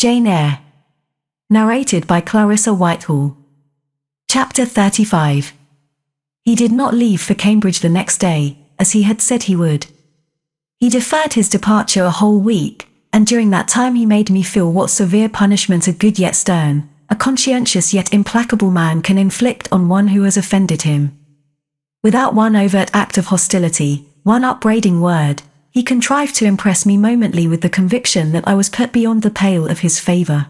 Jane Eyre. Narrated by Clarissa Whitehall. Chapter 35. He did not leave for Cambridge the next day, as he had said he would. He deferred his departure a whole week, and during that time he made me feel what severe punishment a good yet stern, a conscientious yet implacable man can inflict on one who has offended him. Without one overt act of hostility, one upbraiding word, he contrived to impress me momently with the conviction that I was put beyond the pale of his favour.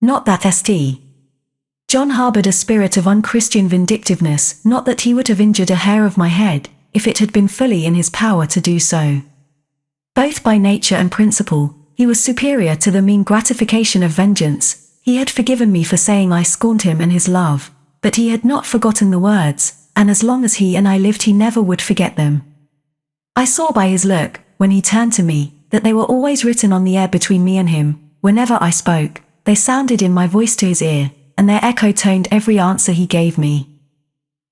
Not that St. John harboured a spirit of unchristian vindictiveness, not that he would have injured a hair of my head, if it had been fully in his power to do so. Both by nature and principle, he was superior to the mean gratification of vengeance. He had forgiven me for saying I scorned him and his love, but he had not forgotten the words, and as long as he and I lived he never would forget them. I saw by his look, when he turned to me, that they were always written on the air between me and him. Whenever I spoke, they sounded in my voice to his ear, and their echo toned every answer he gave me.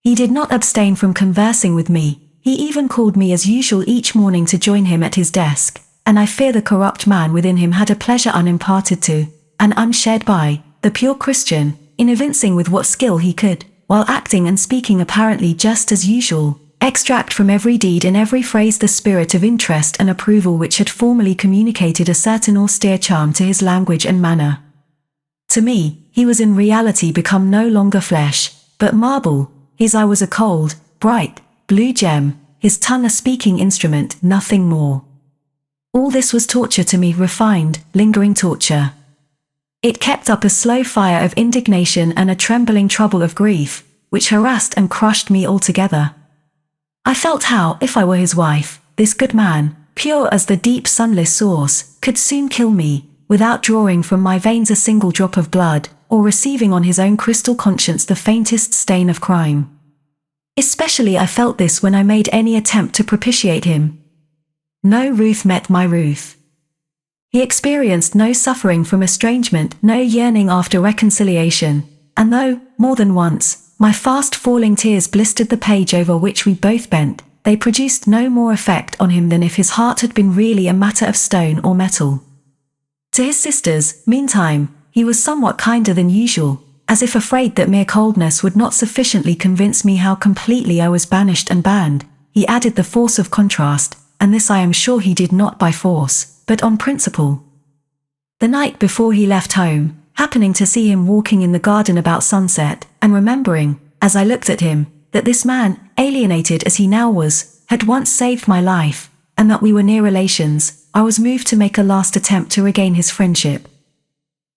He did not abstain from conversing with me. He even called me as usual each morning to join him at his desk, and I fear the corrupt man within him had a pleasure unimparted to, and unshared by, the pure Christian, in evincing with what skill he could, while acting and speaking apparently just as usual, extract from every deed and every phrase the spirit of interest and approval which had formerly communicated a certain austere charm to his language and manner. To me, he was in reality become no longer flesh, but marble. His eye was a cold, bright, blue gem, his tongue a speaking instrument, nothing more. All this was torture to me, refined, lingering torture. It kept up a slow fire of indignation and a trembling trouble of grief, which harassed and crushed me altogether. I felt how, if I were his wife, this good man, pure as the deep sunless source, could soon kill me, without drawing from my veins a single drop of blood, or receiving on his own crystal conscience the faintest stain of crime. Especially I felt this when I made any attempt to propitiate him. No ruth met my ruth. He experienced no suffering from estrangement, no yearning after reconciliation, and though, more than once, my fast-falling tears blistered the page over which we both bent, they produced no more effect on him than if his heart had been really a matter of stone or metal. To his sisters, meantime, he was somewhat kinder than usual, as if afraid that mere coldness would not sufficiently convince me how completely I was banished and banned. He added the force of contrast, and this I am sure he did not by force, but on principle. The night before he left home, happening to see him walking in the garden about sunset, and remembering, as I looked at him, that this man, alienated as he now was, had once saved my life, and that we were near relations, I was moved to make a last attempt to regain his friendship.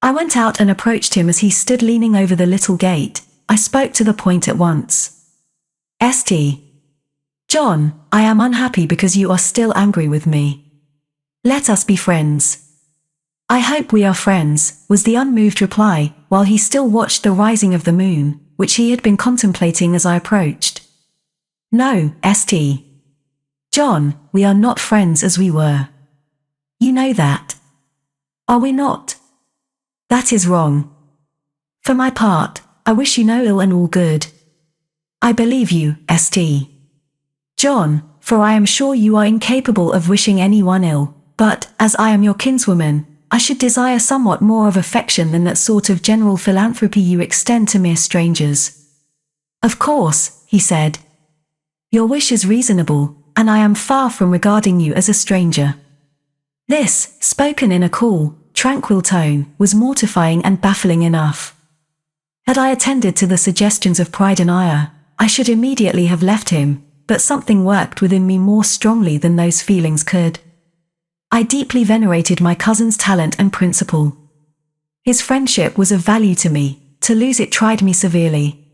I went out and approached him as he stood leaning over the little gate. I spoke to the point at once. St. John, I am unhappy because you are still angry with me. Let us be friends. I hope we are friends, was the unmoved reply, while he still watched the rising of the moon, which he had been contemplating as I approached. No, St. John, we are not friends as we were. You know that. Are we not? That is wrong. For my part, I wish you no ill and all good. I believe you, St. John, for I am sure you are incapable of wishing anyone ill, but, as I am your kinswoman, I should desire somewhat more of affection than that sort of general philanthropy you extend to mere strangers. Of course, he said. Your wish is reasonable, and I am far from regarding you as a stranger. This, spoken in a cool, tranquil tone, was mortifying and baffling enough. Had I attended to the suggestions of pride and ire, I should immediately have left him, but something worked within me more strongly than those feelings could. I deeply venerated my cousin's talent and principle. His friendship was of value to me. To lose it tried me severely.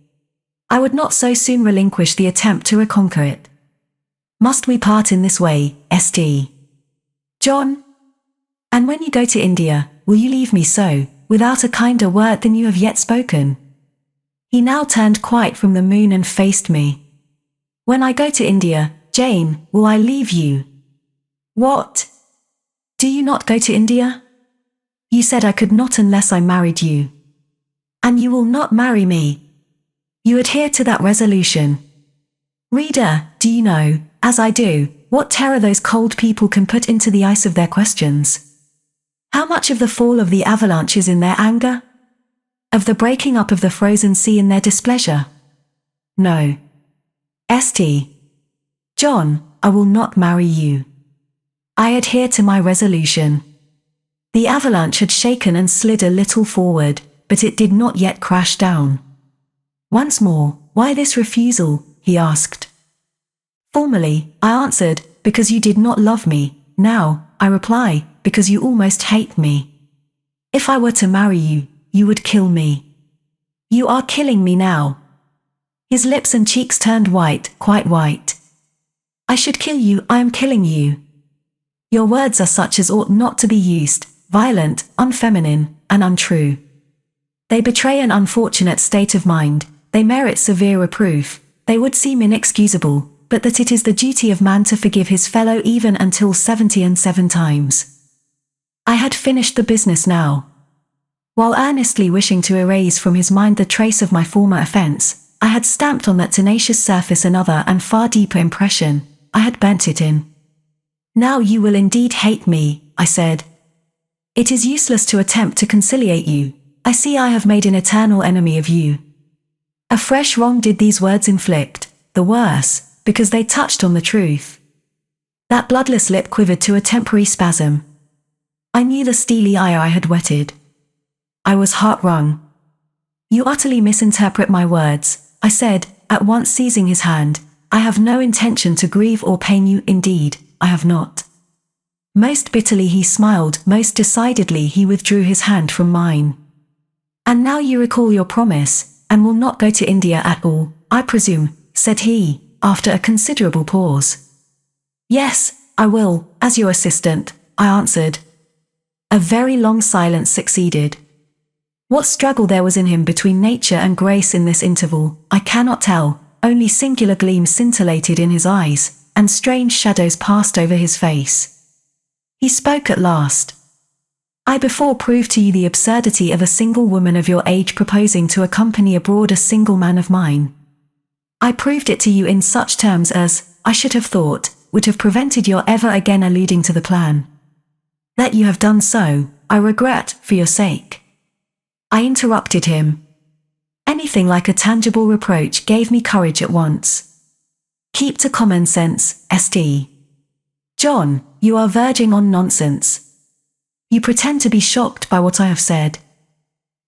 I would not so soon relinquish the attempt to reconquer it. Must we part in this way, St. John? And when you go to India, will you leave me so, without a kinder word than you have yet spoken? He now turned quite from the moon and faced me. When I go to India, Jane, will I leave you? What? Do you not go to India? You said I could not unless I married you. And you will not marry me. You adhere to that resolution. Reader, do you know, as I do, what terror those cold people can put into the ice of their questions? How much of the fall of the avalanche is in their anger? Of the breaking up of the frozen sea in their displeasure? No. St. John, I will not marry you. I adhere to my resolution. The avalanche had shaken and slid a little forward, but it did not yet crash down. Once more, why this refusal? He asked. Formally, I answered, because you did not love me. Now, I reply, because you almost hate me. If I were to marry you, you would kill me. You are killing me now. His lips and cheeks turned white, quite white. I should kill you, I am killing you. Your words are such as ought not to be used, violent, unfeminine, and untrue. They betray an unfortunate state of mind, they merit severe reproof, they would seem inexcusable, but that it is the duty of man to forgive his fellow even until 77 times. I had finished the business now. While earnestly wishing to erase from his mind the trace of my former offence, I had stamped on that tenacious surface another and far deeper impression, I had burnt it in. Now you will indeed hate me, I said. It is useless to attempt to conciliate you, I see I have made an eternal enemy of you. A fresh wrong did these words inflict, the worse, because they touched on the truth. That bloodless lip quivered to a temporary spasm. I knew the steely ire I had whetted. I was heart-wrung. You utterly misinterpret my words, I said, at once seizing his hand. I have no intention to grieve or pain you, indeed, I have not. Most bitterly he smiled, most decidedly he withdrew his hand from mine. And now you recall your promise, and will not go to India at all, I presume, said he, after a considerable pause. Yes, I will, as your assistant, I answered. A very long silence succeeded. What struggle there was in him between nature and grace in this interval, I cannot tell, only singular gleams scintillated in his eyes, and strange shadows passed over his face. He spoke at last. I before proved to you the absurdity of a single woman of your age proposing to accompany abroad a single man of mine. I proved it to you in such terms as, I should have thought, would have prevented your ever again alluding to the plan. That you have done so, I regret, for your sake. I interrupted him. Anything like a tangible reproach gave me courage at once. Keep to common sense, St. John, you are verging on nonsense. You pretend to be shocked by what I have said.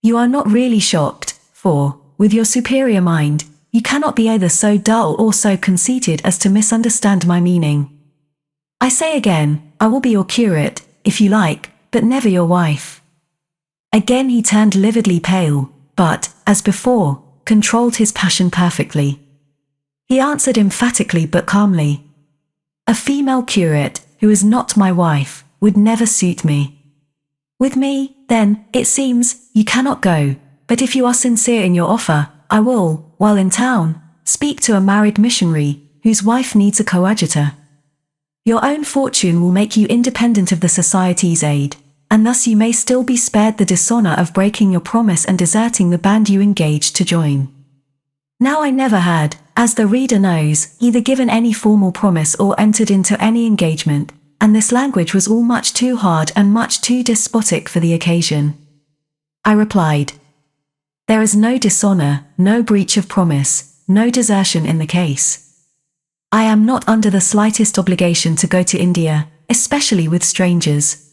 You are not really shocked, for, with your superior mind, you cannot be either so dull or so conceited as to misunderstand my meaning. I say again, I will be your curate, if you like, but never your wife. Again he turned lividly pale, but, as before, controlled his passion perfectly. He answered emphatically but calmly. A female curate, who is not my wife, would never suit me. With me, then, it seems, you cannot go, but if you are sincere in your offer, I will, while in town, speak to a married missionary, whose wife needs a coadjutor. Your own fortune will make you independent of the Society's aid, and thus you may still be spared the dishonor of breaking your promise and deserting the band you engaged to join. Now I never had, as the reader knows, either given any formal promise or entered into any engagement, and this language was all much too hard and much too despotic for the occasion. I replied, there is no dishonor, no breach of promise, no desertion in the case. I am not under the slightest obligation to go to India, especially with strangers.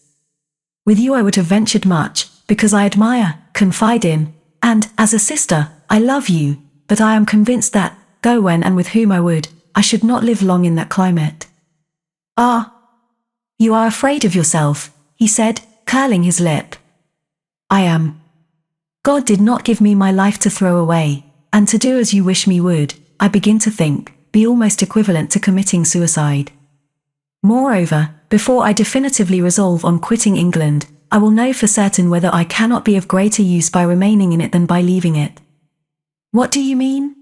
With you I would have ventured much, because I admire, confide in, and, as a sister, I love you, but I am convinced that, go when and with whom I would, I should not live long in that climate. Ah! You are afraid of yourself, he said, curling his lip. I am. God did not give me my life to throw away, and to do as you wish me would, I begin to think, be almost equivalent to committing suicide. Moreover, before I definitively resolve on quitting England, I will know for certain whether I cannot be of greater use by remaining in it than by leaving it. What do you mean?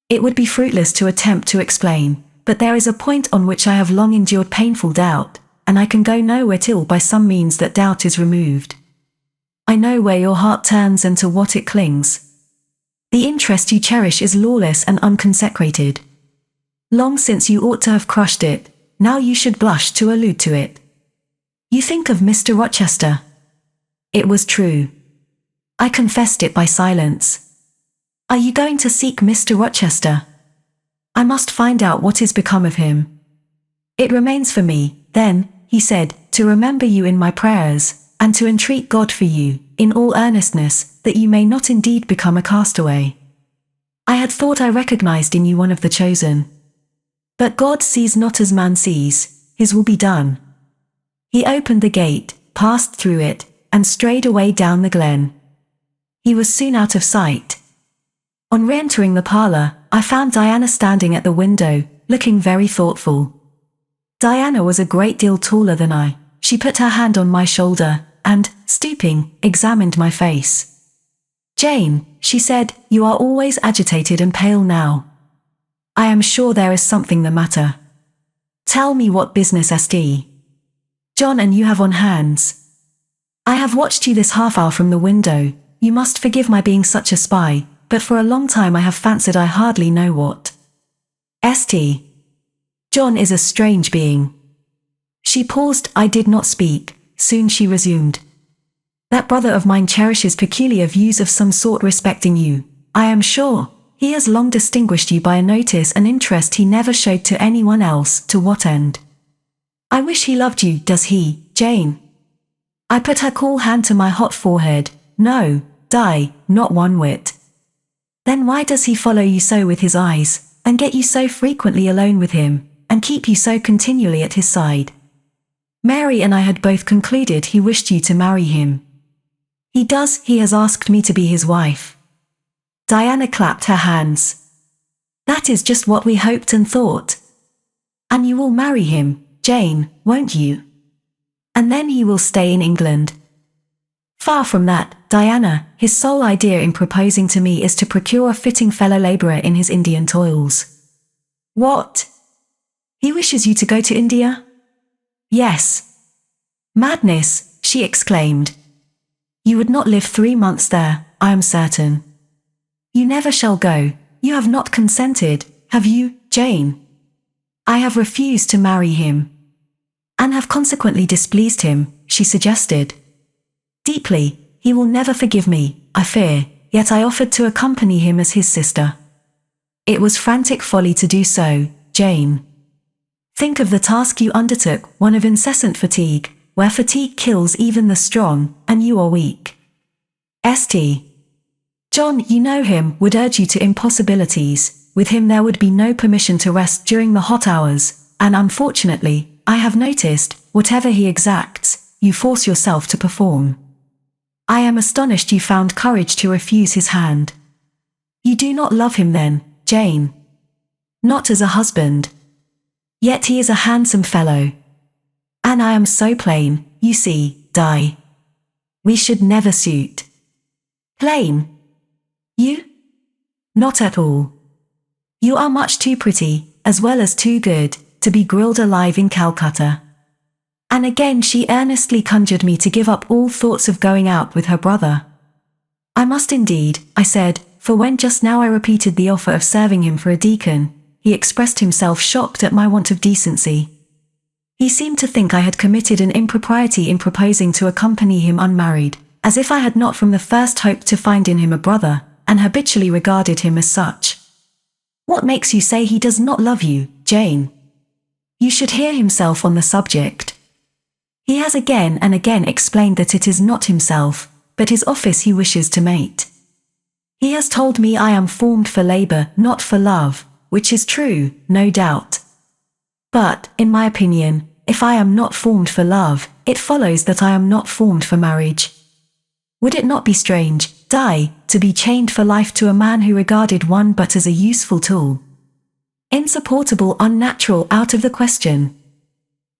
It would be fruitless to attempt to explain, but there is a point on which I have long endured painful doubt, and I can go nowhere till by some means that doubt is removed. I know where your heart turns and to what it clings. The interest you cherish is lawless and unconsecrated. Long since you ought to have crushed it, now you should blush to allude to it. You think of Mr. Rochester, It was true. I confessed it by silence. Are you going to seek Mr. Rochester? I must find out what is become of him. It remains for me, then, he said, to remember you in my prayers, and to entreat God for you, in all earnestness, that you may not indeed become a castaway. I had thought I recognized in you one of the chosen. But God sees not as man sees, his will be done. He opened the gate, passed through it, and strayed away down the glen. He was soon out of sight. On re-entering the parlor, I found Diana standing at the window, looking very thoughtful. Diana was a great deal taller than I. She put her hand on my shoulder, and, stooping, examined my face. "Jane," she said, "you are always agitated and pale now. I am sure there is something the matter. Tell me what business St. John and you have on hands. I have watched you this half hour from the window. You must forgive my being such a spy, but for a long time I have fancied I hardly know what. St. John is a strange being." She paused. I did not speak. Soon she resumed. "That brother of mine cherishes peculiar views of some sort respecting you, I am sure. He has long distinguished you by a notice and interest he never showed to anyone else. To what end? I wish he loved you. Does he, Jane?" I put her cool hand to my hot forehead. "No, Di, not one whit." "Then why does he follow you so with his eyes, and get you so frequently alone with him, and keep you so continually at his side? Mary and I had both concluded he wished you to marry him." "He does. He has asked me to be his wife." Diana clapped her hands. "That is just what we hoped and thought. And you will marry him, Jane, won't you? And then he will stay in England." "Far from that, Diana. His sole idea in proposing to me is to procure a fitting fellow laborer in his Indian toils." "What? He wishes you to go to India?" "Yes." "Madness," she exclaimed. "You would not live 3 months there, I am certain. You never shall go. You have not consented, have you, Jane?" "I have refused to marry him." "And have consequently displeased him," she suggested. "Deeply. He will never forgive me, I fear, yet I offered to accompany him as his sister. It was frantic folly to do so, Jane. Think of the task you undertook, one of incessant fatigue, where fatigue kills even the strong, and you are weak. St. John, you know him, would urge you to impossibilities. With him there would be no permission to rest during the hot hours, and unfortunately, I have noticed, whatever he exacts, you force yourself to perform. I am astonished you found courage to refuse his hand. You do not love him then, Jane? Not as a husband. Yet he is a handsome fellow. And I am so plain, you see, Di. We should never suit. Plain? You? Not at all. You are much too pretty, as well as too good, to be grilled alive in Calcutta." And again she earnestly conjured me to give up all thoughts of going out with her brother. "I must indeed," I said, for when just now I repeated the offer of serving him for a deacon, he expressed himself shocked at my want of decency. He seemed to think I had committed an impropriety in proposing to accompany him unmarried, as if I had not from the first hoped to find in him a brother, and habitually regarded him as such. "What makes you say he does not love you, Jane? You should hear himself on the subject. He has again and again explained that it is not himself, but his office he wishes to mate. He has told me I am formed for labor, not for love, which is true, no doubt. But, in my opinion, if I am not formed for love, it follows that I am not formed for marriage. Would it not be strange, Di, to be chained for life to a man who regarded one but as a useful tool? Insupportable, unnatural, out of the question.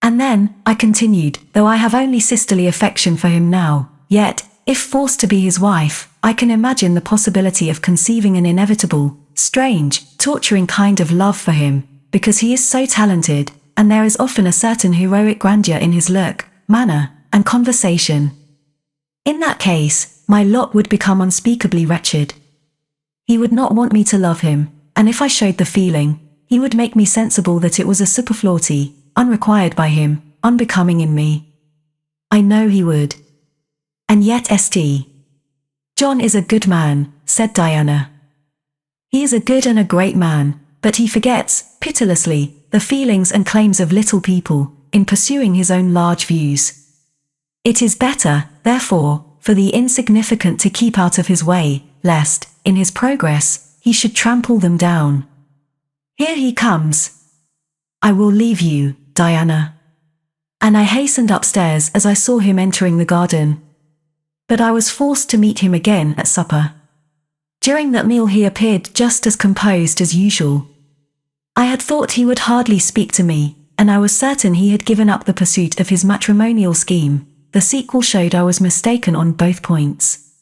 And then, I continued, though I have only sisterly affection for him now, yet, if forced to be his wife, I can imagine the possibility of conceiving an inevitable, strange, torturing kind of love for him, because he is so talented, and there is often a certain heroic grandeur in his look, manner, and conversation. In that case, my lot would become unspeakably wretched. He would not want me to love him, and if I showed the feeling, he would make me sensible that it was a superfluity, unrequired by him, unbecoming in me. I know he would. And yet St. John is a good man, said Diana. He is a good and a great man, but he forgets, pitilessly, the feelings and claims of little people, in pursuing his own large views. It is better, therefore, for the insignificant to keep out of his way, lest, in his progress, he should trample them down. Here he comes. I will leave you, Diana. And I hastened upstairs as I saw him entering the garden. But I was forced to meet him again at supper. During that meal he appeared just as composed as usual. I had thought he would hardly speak to me, and I was certain he had given up the pursuit of his matrimonial scheme. The sequel showed I was mistaken on both points.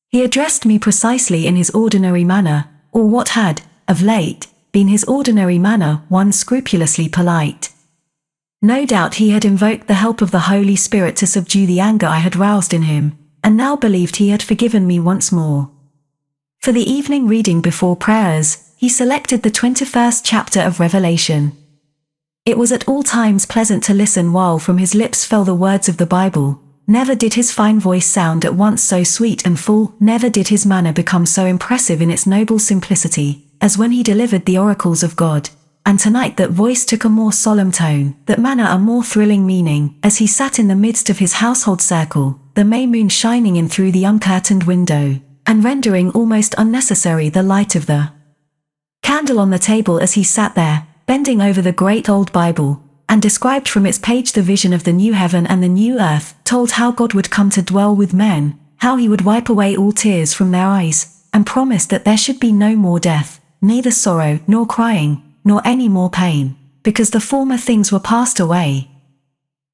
He addressed me precisely in his ordinary manner, or what had, of late, been his ordinary manner, one scrupulously polite. No doubt he had invoked the help of the Holy Spirit to subdue the anger I had roused in him, and now believed he had forgiven me once more. For the evening reading before prayers, he selected the 21st chapter of Revelation. It was at all times pleasant to listen while from his lips fell the words of the Bible. Never did his fine voice sound at once so sweet and full, never did his manner become so impressive in its noble simplicity, as when he delivered the oracles of God. And tonight that voice took a more solemn tone, that manner a more thrilling meaning, as he sat in the midst of his household circle, the May moon shining in through the uncurtained window, and rendering almost unnecessary the light of the candle on the table as he sat there, bending over the great old Bible, and described from its page the vision of the new heaven and the new earth, told how God would come to dwell with men, how he would wipe away all tears from their eyes, and promised that there should be no more death, neither sorrow nor crying, nor any more pain, because the former things were passed away.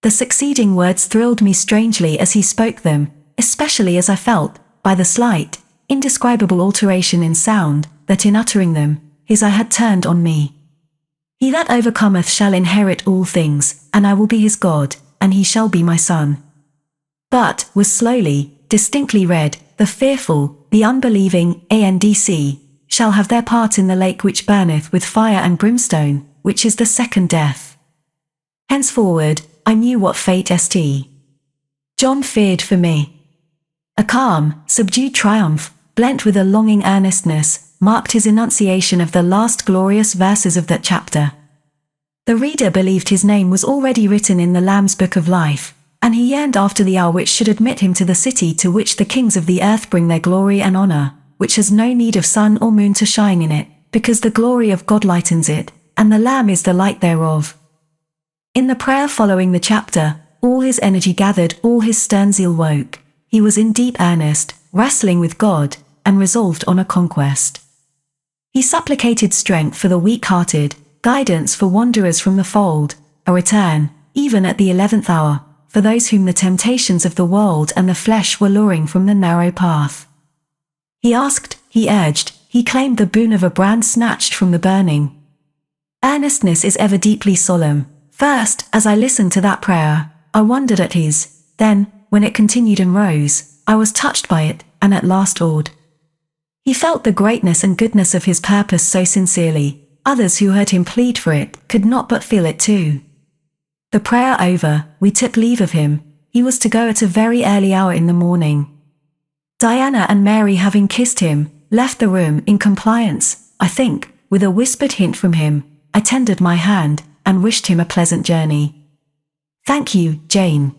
The succeeding words thrilled me strangely as he spoke them, especially as I felt, by the slight, indescribable alteration in sound, that in uttering them, his eye had turned on me. He that overcometh shall inherit all things, and I will be his God, and he shall be my son. But, was slowly, distinctly read, the fearful, the unbelieving, shall have their part in the lake which burneth with fire and brimstone, which is the second death. Henceforward, I knew what fate St. John feared for me. A calm, subdued triumph, blent with a longing earnestness, marked his enunciation of the last glorious verses of that chapter. The reader believed his name was already written in the Lamb's Book of Life, and he yearned after the hour which should admit him to the city to which the kings of the earth bring their glory and honor, which has no need of sun or moon to shine in it, because the glory of God lightens it, and the Lamb is the light thereof. In the prayer following the chapter, all his energy gathered, all his stern zeal woke. He was in deep earnest, wrestling with God, and resolved on a conquest. He supplicated strength for the weak-hearted, guidance for wanderers from the fold, a return, even at the 11th hour, for those whom the temptations of the world and the flesh were luring from the narrow path. He asked, he urged, he claimed the boon of a brand snatched from the burning. Earnestness is ever deeply solemn. First, as I listened to that prayer, I wondered at his, then, when it continued and rose, I was touched by it, and at last awed. He felt the greatness and goodness of his purpose so sincerely, others who heard him plead for it could not but feel it too. The prayer over, we took leave of him. He was to go at a very early hour in the morning. Diana and Mary, having kissed him, left the room in compliance, I think, with a whispered hint from him. I tendered my hand, and wished him a pleasant journey. Thank you, Jane.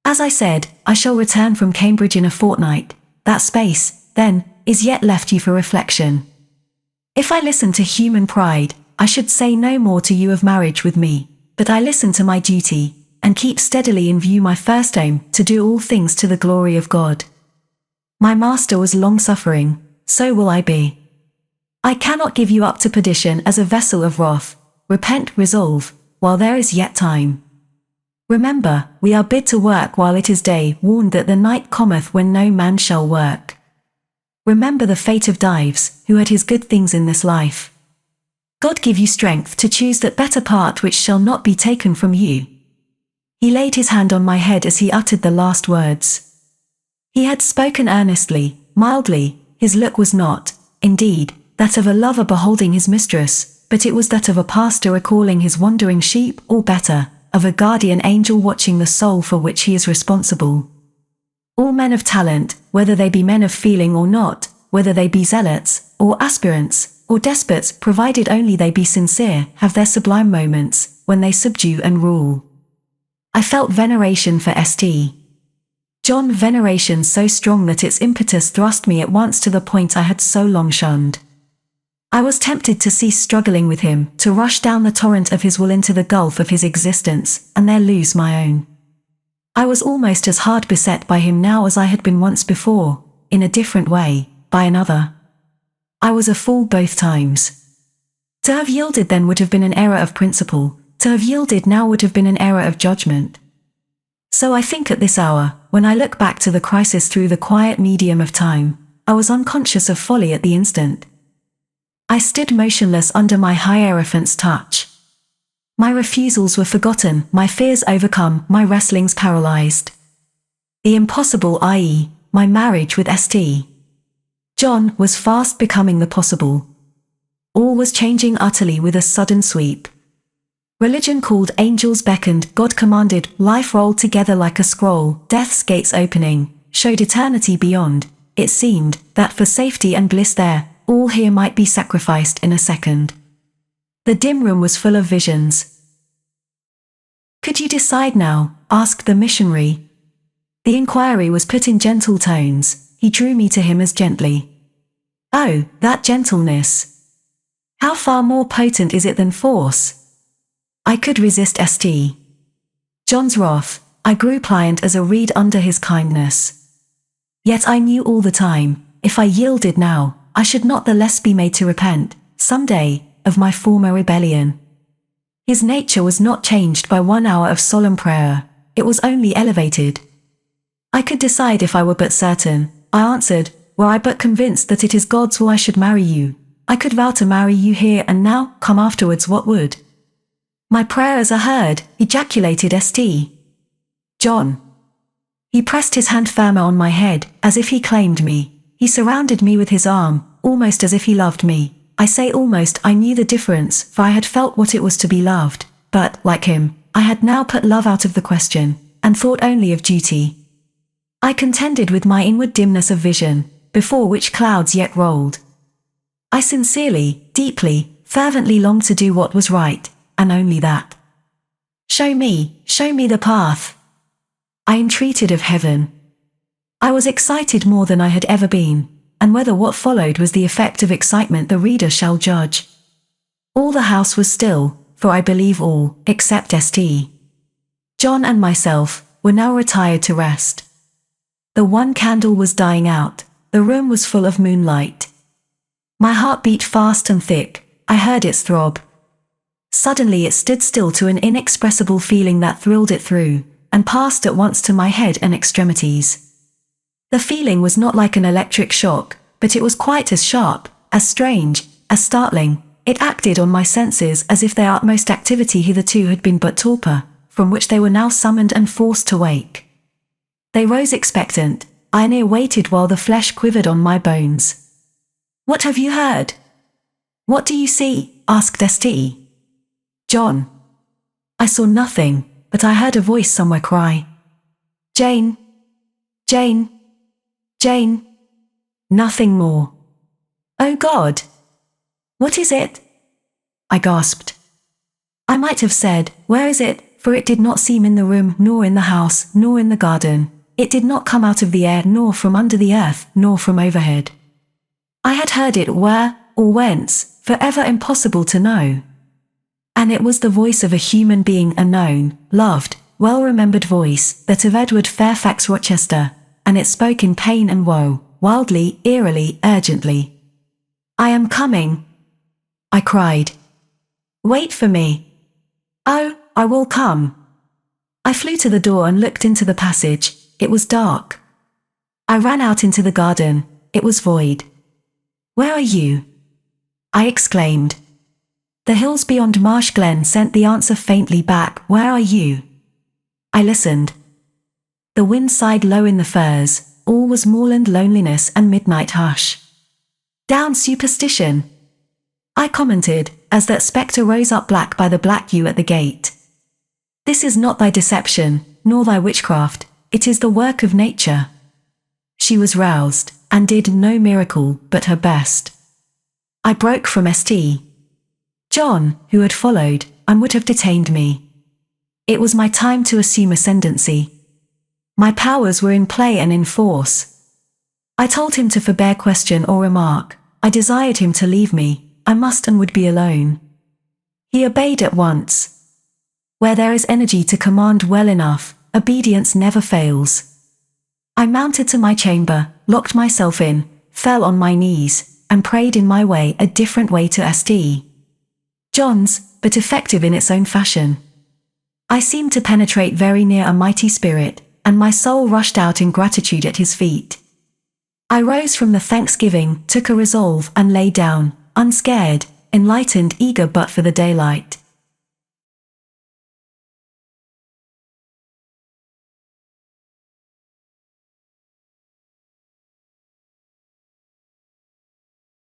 As I said, I shall return from Cambridge in a fortnight. That space, then, is yet left you for reflection. If I listened to human pride, I should say no more to you of marriage with me, but I listen to my duty, and keep steadily in view my first aim, to do all things to the glory of God. My master was long-suffering, so will I be. I cannot give you up to perdition as a vessel of wrath. Repent, resolve, while there is yet time. Remember, we are bid to work while it is day, warned that the night cometh when no man shall work. Remember the fate of Dives, who had his good things in this life. God give you strength to choose that better part which shall not be taken from you. He laid his hand on my head as he uttered the last words. He had spoken earnestly, mildly. His look was not, indeed, that of a lover beholding his mistress, but it was that of a pastor recalling his wandering sheep, or better, of a guardian angel watching the soul for which he is responsible. All men of talent, whether they be men of feeling or not, whether they be zealots, or aspirants, or despots, provided only they be sincere, have their sublime moments, when they subdue and rule. I felt veneration for St. John, veneration so strong that its impetus thrust me at once to the point I had so long shunned. I was tempted to cease struggling with him, to rush down the torrent of his will into the gulf of his existence, and there lose my own. I was almost as hard beset by him now as I had been once before, in a different way, by another. I was a fool both times. To have yielded then would have been an error of principle, to have yielded now would have been an error of judgment. So I think at this hour, when I look back to the crisis through the quiet medium of time, I was unconscious of folly at the instant. I stood motionless under my Hierophant's touch. My refusals were forgotten, my fears overcome, my wrestlings paralyzed. The impossible, i.e., my marriage with St. John, was fast becoming the possible. All was changing utterly with a sudden sweep. Religion called, angels beckoned, God commanded, life rolled together like a scroll, death's gates opening, showed eternity beyond. It seemed that for safety and bliss there, all here might be sacrificed in a second. The dim room was full of visions. "Could you decide now?" asked the missionary. The inquiry was put in gentle tones. He drew me to him as gently. Oh, that gentleness! How far more potent is it than force? I could resist St. John's wrath. I grew pliant as a reed under his kindness. Yet I knew all the time, if I yielded now, I should not the less be made to repent, some day, of my former rebellion. His nature was not changed by 1 hour of solemn prayer, it was only elevated. I could decide if I were but certain. I answered, were I but convinced that it is God's will I should marry you. I could vow to marry you here and now, come afterwards what would. My prayers are heard, ejaculated St. John. He pressed his hand firmer on my head, as if he claimed me. He surrounded me with his arm, almost as if he loved me. I say almost, I knew the difference, for I had felt what it was to be loved, but, like him, I had now put love out of the question, and thought only of duty. I contended with my inward dimness of vision, before which clouds yet rolled. I sincerely, deeply, fervently longed to do what was right, and only that. Show me the path. I entreated of heaven. I was excited more than I had ever been, and whether what followed was the effect of excitement the reader shall judge. All the house was still, for I believe all, except St. John and myself, were now retired to rest. The one candle was dying out, the room was full of moonlight. My heart beat fast and thick, I heard its throb. Suddenly it stood still to an inexpressible feeling that thrilled it through, and passed at once to my head and extremities. The feeling was not like an electric shock, but it was quite as sharp, as strange, as startling. It acted on my senses as if their utmost activity hitherto had been but torpor, from which they were now summoned and forced to wake. They rose expectant. I near waited while the flesh quivered on my bones. "What have you heard? What do you see?" asked St. John. I saw nothing, but I heard a voice somewhere cry, "Jane! Jane! Jane!" Nothing more. "Oh God! What is it?" I gasped. I might have said, "Where is it?" for it did not seem in the room, nor in the house, nor in the garden. It did not come out of the air, nor from under the earth, nor from overhead. I had heard it where, or whence, forever impossible to know. And it was the voice of a human being, a known, loved, well-remembered voice, that of Edward Fairfax Rochester, and it spoke in pain and woe, wildly, eerily, urgently. "I am coming," I cried. "Wait for me." "Oh, I will come." I flew to the door and looked into the passage. It was dark. I ran out into the garden. It was void. "Where are you?" I exclaimed. The hills beyond Marsh Glen sent the answer faintly back, "Where are you?" I listened. The wind sighed low in the firs. All was moorland loneliness and midnight hush. "Down superstition," I commented, as that spectre rose up black by the black yew at the gate. "This is not thy deception, nor thy witchcraft, it is the work of nature. She was roused, and did no miracle but her best. I broke from St. John, who had followed, and would have detained me. It was my time to assume ascendancy. My powers were in play and in force. I told him to forbear question or remark. I desired him to leave me. I must and would be alone. He obeyed at once. Where there is energy to command well enough, obedience never fails. I mounted to my chamber, locked myself in, fell on my knees, and prayed in my way, a different way to St. John's, but effective in its own fashion. I seemed to penetrate very near a mighty spirit, and my soul rushed out in gratitude at his feet. I rose from the thanksgiving, took a resolve, and lay down, unscared, enlightened, eager but for the daylight.